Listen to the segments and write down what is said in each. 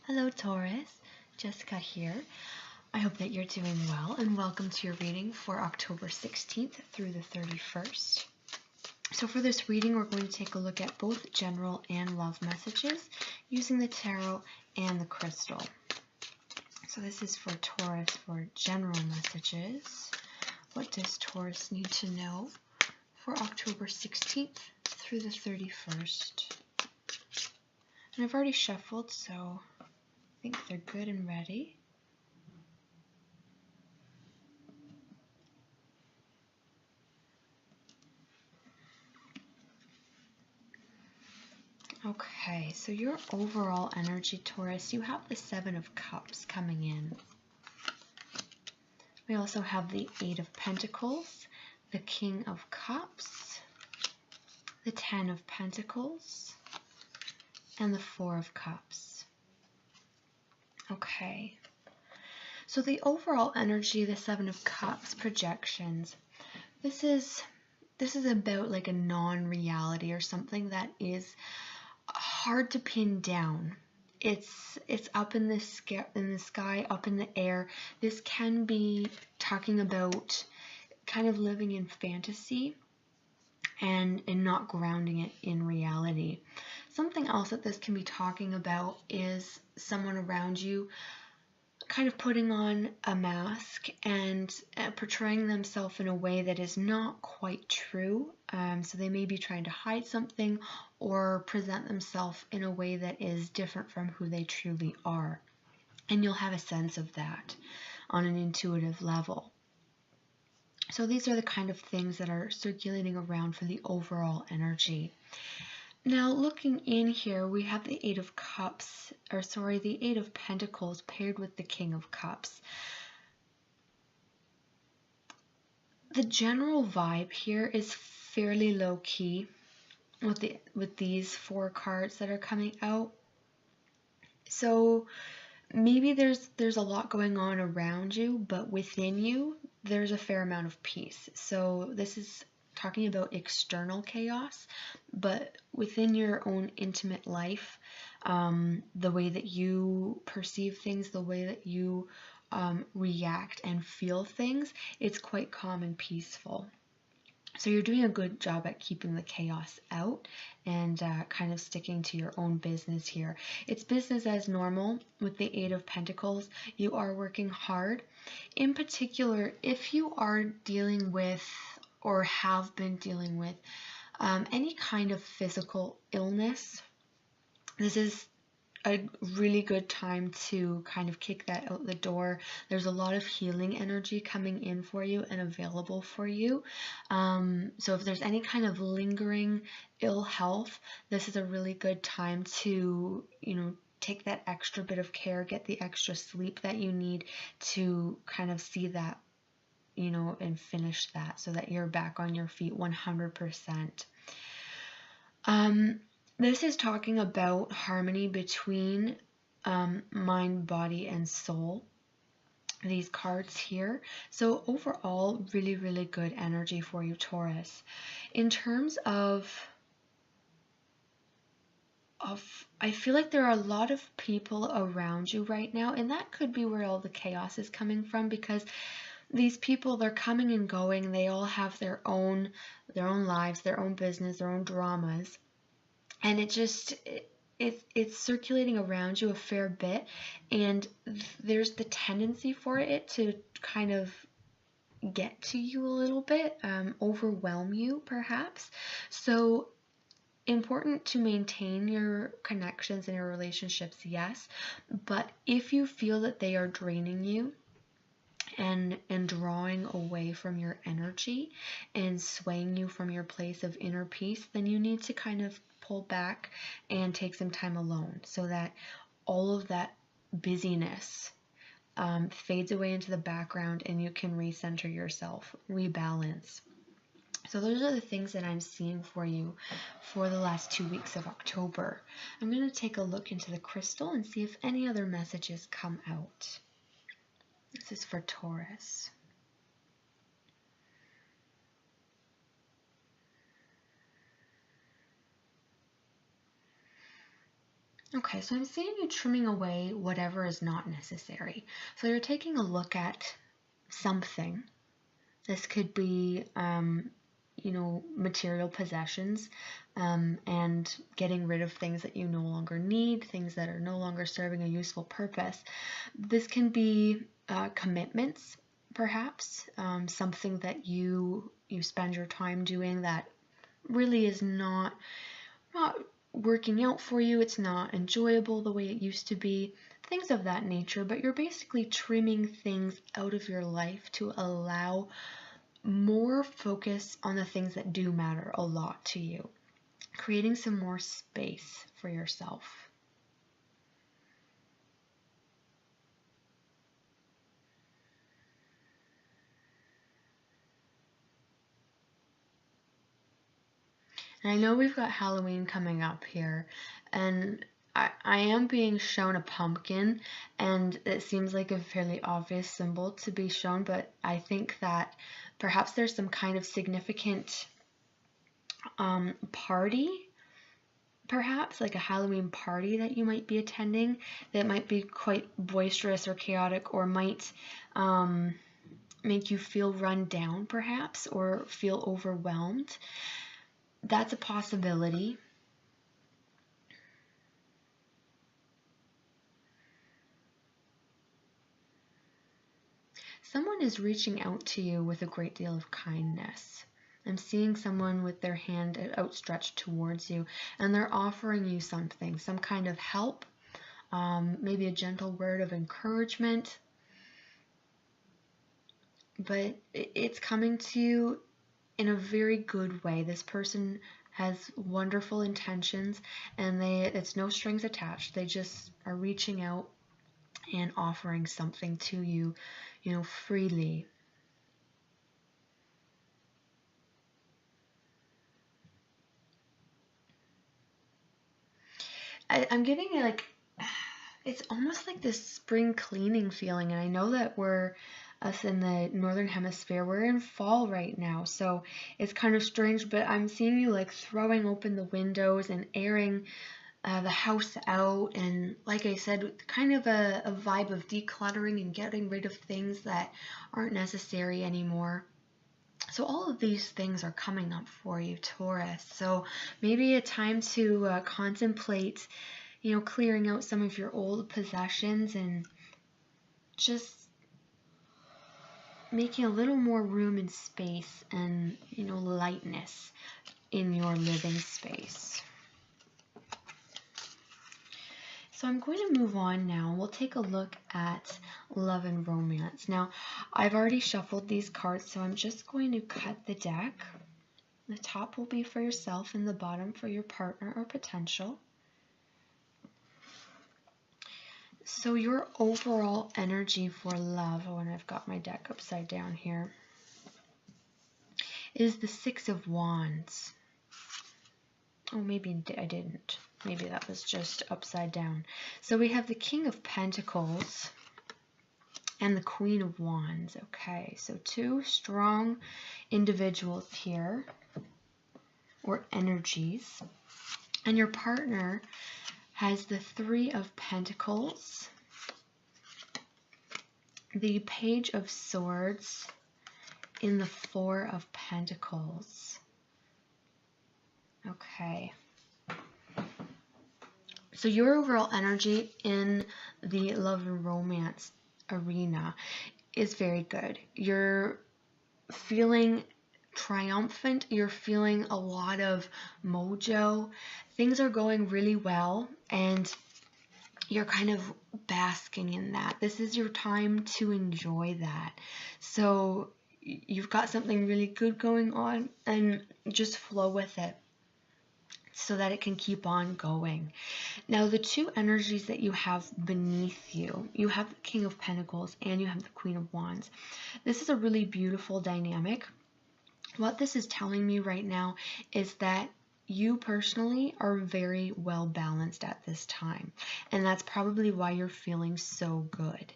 Hello Taurus, Jessica here. I hope that you're doing well and welcome to your reading for October 16th through the 31st. So for this reading, we're going to take a look at both general and love messages using the tarot and the crystal. So this is for Taurus for general messages. What does Taurus need to know for October 16th through the 31st? And I've already shuffled, so I think they're good and ready. Okay, so your overall energy, Taurus, you have the Seven of Cups coming in. We also have the Eight of Pentacles, the King of Cups, the Ten of Pentacles, and the Four of Cups. Okay, so the overall energy, the Seven of Cups, projections. This is about like a non-reality or something that is hard to pin down. It's up in the sky, up in the air. This can be talking about kind of living in fantasy and not grounding it in reality. Something else that this can be talking about is someone around you kind of putting on a mask and portraying themselves in a way that is not quite true. So they may be trying to hide something or present themselves in a way that is different from who they truly are. And you'll have a sense of that on an intuitive level. So these are the kind of things that are circulating around for the overall energy. Now looking in here, we have the Eight of Cups, the Eight of Pentacles paired with the King of Cups. The general vibe here is fairly low key with these four cards that are coming out. So maybe there's a lot going on around you, but within you there's a fair amount of peace. So this is talking about external chaos, but within your own intimate life, the way that you perceive things, the way that you react and feel things, it's quite calm and peaceful. So you're doing a good job at keeping the chaos out and kind of sticking to your own business here. It's business as normal with the Eight of Pentacles. You are working hard. In particular, if you are dealing with or have been dealing with any kind of physical illness, this is a really good time to kind of kick that out the door. There's a lot of healing energy coming in for you and available for you. So if there's any kind of lingering ill health, this is a really good time to, take that extra bit of care, get the extra sleep that you need to kind of see that, and finish that so that you're back on your feet 100%. This is talking about harmony between mind, body, and soul. These cards here. So overall, really, really good energy for you, Taurus. In terms of I feel like there are a lot of people around you right now, and that could be where all the chaos is coming from, because these people, they're coming and going. They all have their own lives, their own business, their own dramas. And it's circulating around you a fair bit, and there's the tendency for it to kind of get to you a little bit, overwhelm you perhaps. So important to maintain your connections and your relationships, yes, but if you feel that they are draining you and drawing away from your energy and swaying you from your place of inner peace, then you need to kind of pull back and take some time alone so that all of that busyness fades away into the background and you can recenter yourself, rebalance. So those are the things that I'm seeing for you for the last 2 weeks of October. I'm going to take a look into the crystal and see if any other messages come out. This is for Taurus. Okay, so I'm seeing you trimming away whatever is not necessary. So you're taking a look at something. This could be, material possessions, and getting rid of things that you no longer need, things that are no longer serving a useful purpose. This can be commitments, perhaps, something that you spend your time doing that really is not working out for you. It's not enjoyable the way it used to be, things of that nature. But you're basically trimming things out of your life to allow more focus on the things that do matter a lot to you, creating some more space for yourself. And I know we've got Halloween coming up here, and I am being shown a pumpkin, and it seems like a fairly obvious symbol to be shown, but I think that perhaps there's some kind of significant party, perhaps like a Halloween party that you might be attending that might be quite boisterous or chaotic, or might make you feel run down, perhaps, or feel overwhelmed. That's a possibility. Someone is reaching out to you with a great deal of kindness. I'm seeing someone with their hand outstretched towards you, and they're offering you something, some kind of help, maybe a gentle word of encouragement. But it's coming to you in a very good way. This person has wonderful intentions, and it's no strings attached. They just are reaching out and offering something to you, freely. I'm getting it's almost like this spring cleaning feeling, and I know that us in the northern hemisphere, we're in fall right now, so it's kind of strange, but I'm seeing you like throwing open the windows and airing the house out, and like I said, kind of a vibe of decluttering and getting rid of things that aren't necessary anymore. So all of these things are coming up for you, Taurus. So maybe a time to contemplate, clearing out some of your old possessions and just making a little more room and space and, lightness in your living space. So I'm going to move on now. We'll take a look at love and romance. Now, I've already shuffled these cards, so I'm just going to cut the deck. The top will be for yourself and the bottom for your partner or potential. So your overall energy for love, when I've got my deck upside down here, is the Six of Wands. Oh, maybe I didn't. Maybe that was just upside down. So we have the King of Pentacles and the Queen of Wands. Okay, so two strong individuals here, or energies. And your partner has the Three of Pentacles, the Page of Swords, in the Four of Pentacles. Okay. So your overall energy in the love and romance arena is very good. You're feeling triumphant. You're feeling a lot of mojo. Things are going really well, and you're kind of basking in that. This is your time to enjoy that. So you've got something really good going on, and just flow with it so that it can keep on going. Now, the two energies that you have beneath you, you have the King of Pentacles and you have the Queen of Wands. This is a really beautiful dynamic. What this is telling me right now is that you personally are very well balanced at this time, and that's probably why you're feeling so good.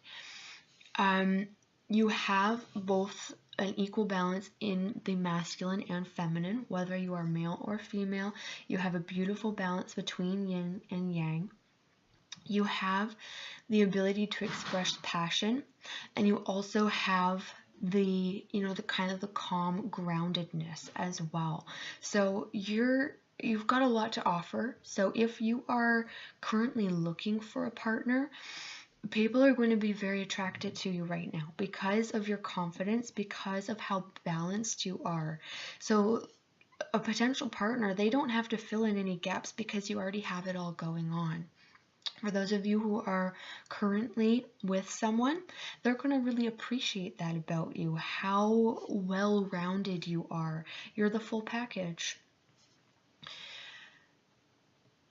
You have both an equal balance in the masculine and feminine, whether you are male or female. You have a beautiful balance between yin and yang. You have the ability to express passion, and you also have the, the kind of the calm groundedness as well. So you've got a lot to offer. So if you are currently looking for a partner, people are going to be very attracted to you right now because of your confidence, because of how balanced you are. So a potential partner, they don't have to fill in any gaps because you already have it all going on. For those of you who are currently with someone, they're going to really appreciate that about you, how well-rounded you are. You're the full package.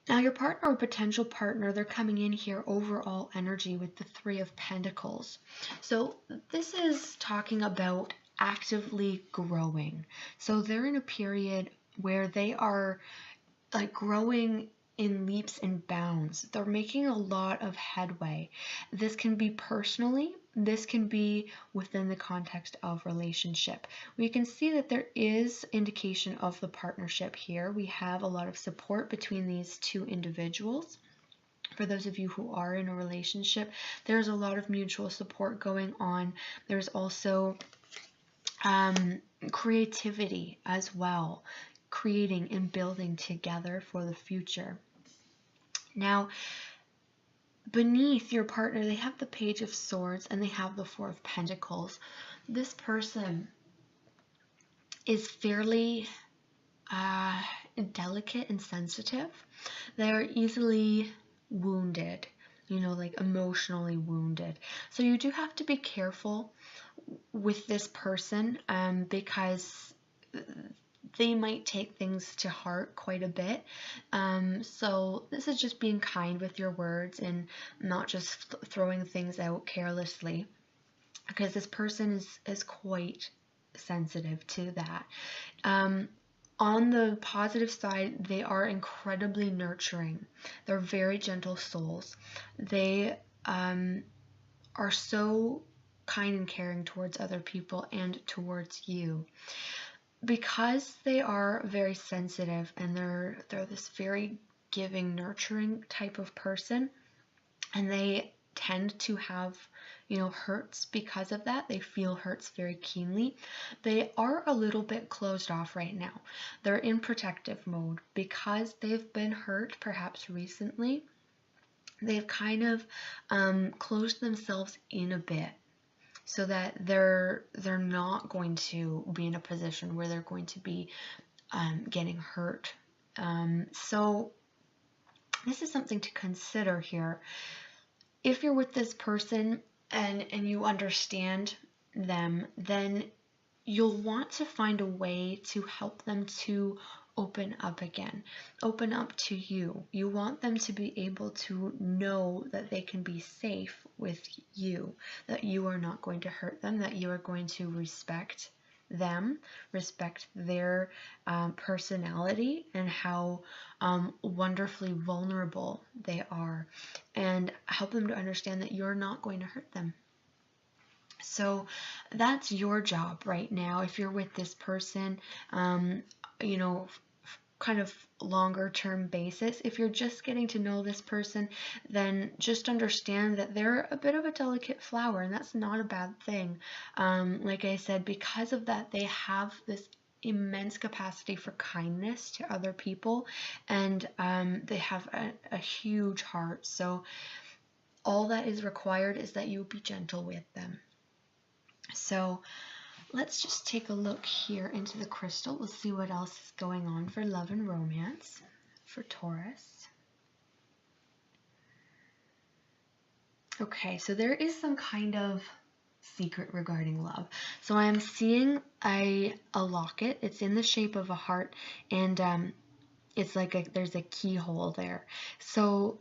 Now your partner or potential partner, they're coming in here overall energy with the Three of Pentacles. So this is talking about actively growing. So they're in a period where they are like growing in leaps and bounds. They're making a lot of headway. This can be personally, this can be within the context of relationship. We can see that there is indication of the partnership here. We have a lot of support between these two individuals. For those of you who are in a relationship, there's a lot of mutual support going on. There's also creativity as well, creating and building together for the future. Now, beneath your partner, they have the Page of Swords and they have the Four of Pentacles. This person is fairly delicate and sensitive. They're easily wounded, like emotionally wounded. So you do have to be careful with this person because they might take things to heart quite a bit. So this is just being kind with your words and not just throwing things out carelessly, because this person is quite sensitive to that. On the positive side, they are incredibly nurturing. They're very gentle souls. They are so kind and caring towards other people and towards you. Because they are very sensitive and they're this very giving, nurturing type of person, and they tend to have, hurts because of that. They feel hurts very keenly. They are a little bit closed off right now. They're in protective mode because they've been hurt perhaps recently. They've kind of closed themselves in a bit, so that they're not going to be in a position where they're going to be getting hurt. So this is something to consider here. If you're with this person and you understand them, then you'll want to find a way to help them to open up again, open up to you. You want them to be able to know that they can be safe with you, that you are not going to hurt them, that you are going to respect them, respect their personality and how wonderfully vulnerable they are, and help them to understand that you're not going to hurt them. So that's your job right now. If you're with this person, kind of longer term basis. If you're just getting to know this person, then just understand that they're a bit of a delicate flower, and that's not a bad thing. Like I said, because of that, they have this immense capacity for kindness to other people, and they have a huge heart. So all that is required is that you be gentle with them. So let's just take a look here into the crystal. We'll see what else is going on for love and romance for Taurus. Okay, so there is some kind of secret regarding love. So I am seeing a locket. It's in the shape of a heart, and it's like there's a keyhole there. So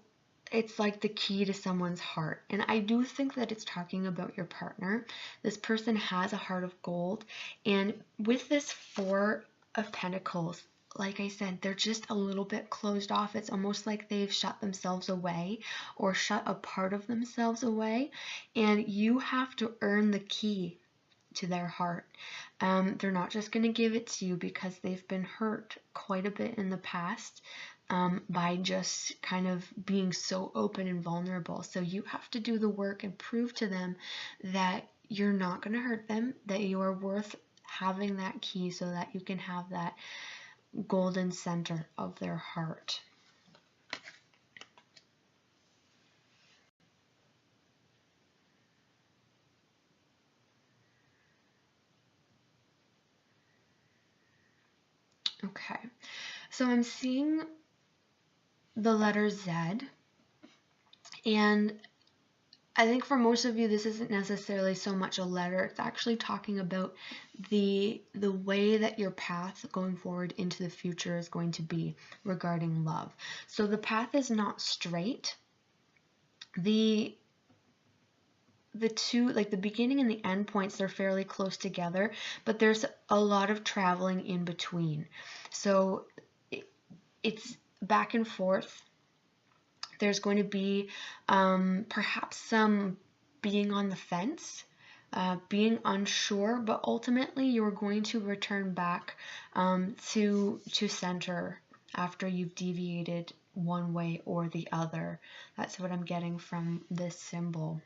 it's like the key to someone's heart. And I do think that it's talking about your partner. This person has a heart of gold. And with this Four of Pentacles, like I said, they're just a little bit closed off. It's almost like they've shut themselves away or shut a part of themselves away. And you have to earn the key to their heart. They're not just going to give it to you because they've been hurt quite a bit in the past. by just kind of being so open and vulnerable. So you have to do the work and prove to them that you're not going to hurt them, that you are worth having that key so that you can have that golden center of their heart. Okay, so I'm seeing the letter Z, and I think for most of you, this isn't necessarily so much a letter. It's actually talking about the way that your path going forward into the future is going to be regarding love. So the path is not straight. The two, like the beginning and the end points, they're fairly close together, but there's a lot of traveling in between. So it's back and forth. There's going to be perhaps some being on the fence, being unsure, but ultimately you're going to return back to center after you've deviated one way or the other. That's what I'm getting from this symbol.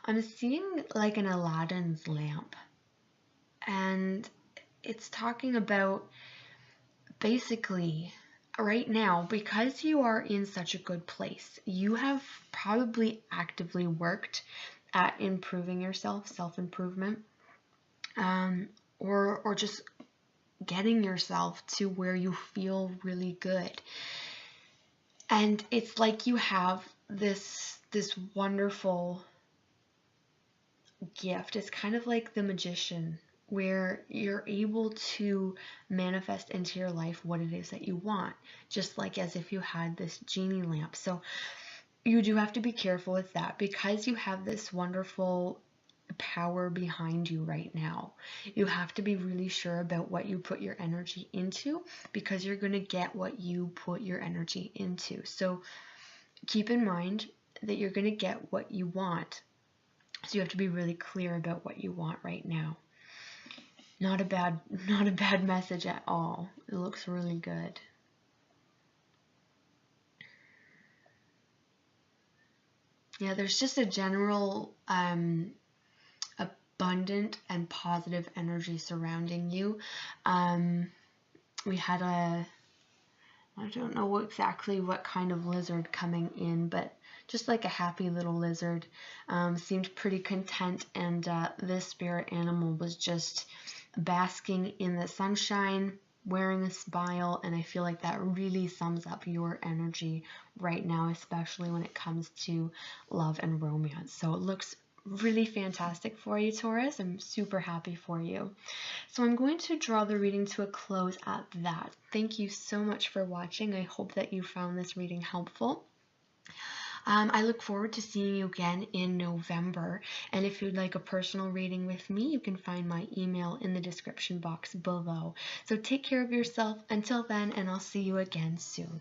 I'm seeing like an Aladdin's lamp, and it's talking about basically right now, because you are in such a good place, you have probably actively worked at improving yourself, self-improvement, or just getting yourself to where you feel really good. And it's like you have this wonderful gift. It's kind of like the magician, where you're able to manifest into your life what it is that you want, just like as if you had this genie lamp. So you do have to be careful with that, because you have this wonderful power behind you right now. You have to be really sure about what you put your energy into, because you're going to get what you put your energy into. So keep in mind that you're going to get what you want. So you have to be really clear about what you want right now. Not a bad message at all. It looks really good. Yeah, there's just a general abundant and positive energy surrounding you. We had I don't know exactly what kind of lizard coming in, but just like a happy little lizard, seemed pretty content, and this spirit animal was just basking in the sunshine, wearing a smile, and I feel like that really sums up your energy right now, especially when it comes to love and romance. So it looks really fantastic for you, Taurus. I'm super happy for you. So I'm going to draw the reading to a close at that. Thank you so much for watching. I hope that you found this reading helpful. I look forward to seeing you again in November. And if you'd like a personal reading with me, you can find my email in the description box below. So take care of yourself until then, and I'll see you again soon.